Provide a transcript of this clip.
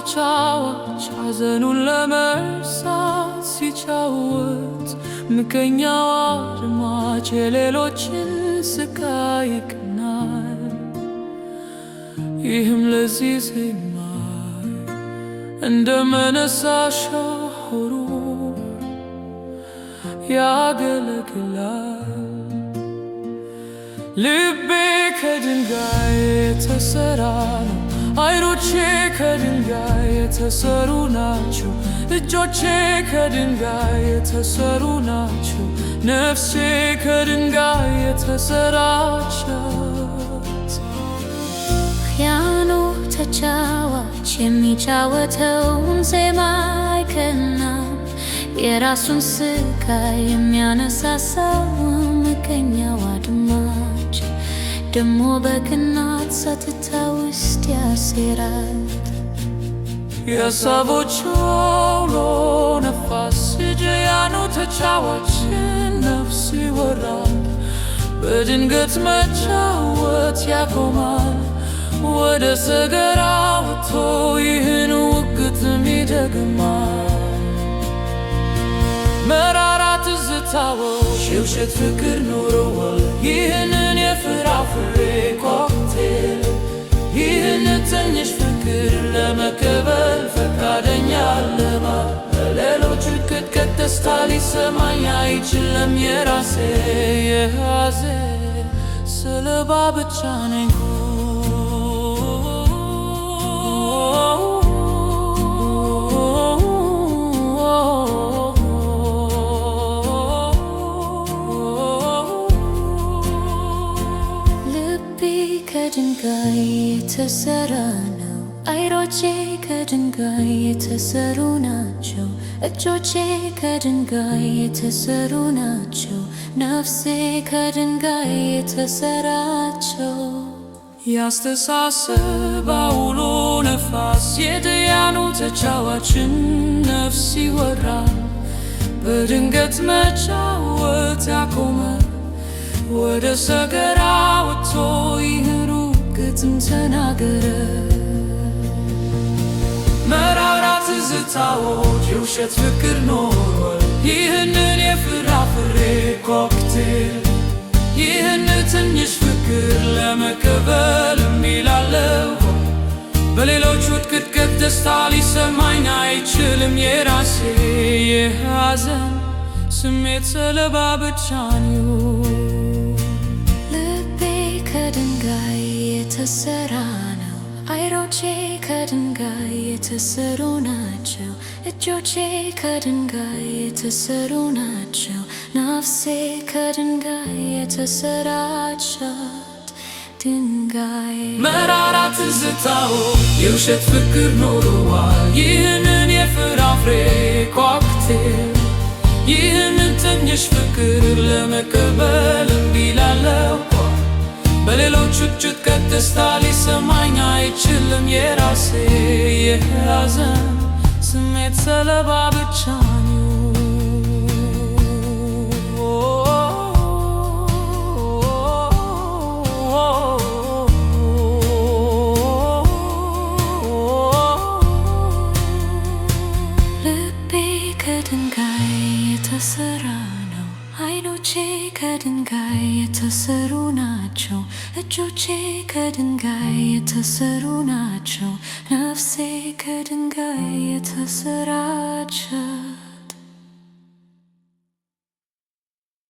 ተጫዋች ሐዘኑን ለመርሳት ሲጫወት ምቀኛው አድማጭ የሌሎችን ስቃይ ይቅናል። ይህም ለዚህ ዜማ እንደ መነሳሻ ሆኖ ያገለግላል። ልቤ ከድንጋይ የተሰራ ነው፣ አይኖቼ ከድንጋይ የተሰሩ ናቸው፣ እጆቼ ከድንጋይ የተሰሩ ናቸው፣ ነፍሴ ከድንጋይ የተሰራቻት። ፒያኖ ተጫዋች የሚጫወተውን ዜማ አይከናም፣ የራሱን ስቃይ የሚያነሳሳው ምቀኛው አድማጭ ደሞ በቅናት ሰጥታ ውስጥ ያሴራል። የሀሳቦች አውሎ ነፋስ ፒያኖ ተጫዋችን ነፍስ ይወራል። በድንገት መጫወት ያቆማል፣ ወደ ሰገራ ወጥቶ ይህን ውግጥም ይደግማል። መራራ ትዝታዎች የውሸት ፍቅር ኖረዋል። ይህንን የፍራፍሬ ኮክቴል ይህን ትንሽ ፍቅር ለመቀበል ፈቃደኛ ለማ ለሌሎች ቅጥቀት ደስታ ሊሰማኝ አይችልም። የራሴ የሐዘን ሰለባ ብቻ ነኝ። ከድንጋይ የተሰራ ነው፣ አይኖቼ ከድንጋይ የተሰሩ ናቸው፣ እጆቼ ከድንጋይ የተሰሩ ናቸው፣ ነፍሴ ከድንጋይ የተሰራቸው። ያስተሳሰብ አውሎ ነፋስ የፒያኖ ተጫዋችን ነፍስ ይወራል። በድንገት መጫወት ያቆማል፣ ወደ ሰገራ ወጥቶ ይህን ውግጥም ተናገረ። መራራ ትዝታዎች የውሸት ፍቅር ኖሯል። ይህንን የፍራፍሬ ኮክቴል ይህን ትንሽ ፍቅር ለመቀበል እሚላለሁ። በሌሎች ቅጥቀት ደስታ ሊሰማኝ አይችልም። የራሴ የሐዘን ስሜት ሰለባ ብቻ ነኝ። ከድንጋይ የተሰራ ነው፣ አይኖቼ ከድንጋይ የተሰሩ ናቸው፣ እጆቼ ከድንጋይ የተሰሩ ናቸው፣ ነፍሴ ከድንጋይ የተሰራቻት ድንጋይ። መራራ ትዝታዎች የውሸት ፍቅር ኖረዋል። ይህንን የፍራፍሬ ኮክቴል ይህን ትንሽ ፍቅር ለመቀበል እምቢላለሁ። በሌሎች ቅጥቀት ደስታ ሊሰማኝ አይችልም። የራሴ የሐዘን ስሜት ሰለባ ብቻ ነኝ። ልቤ ከድንጋይ የተሰራ ነው፣ አይኖቼ ከድንጋይ የተሰሩ ናቸው፣ እጆቼ ከድንጋይ የተሰሩ ናቸው፣ ነፍሴ ከድንጋይ የተሰራቸው።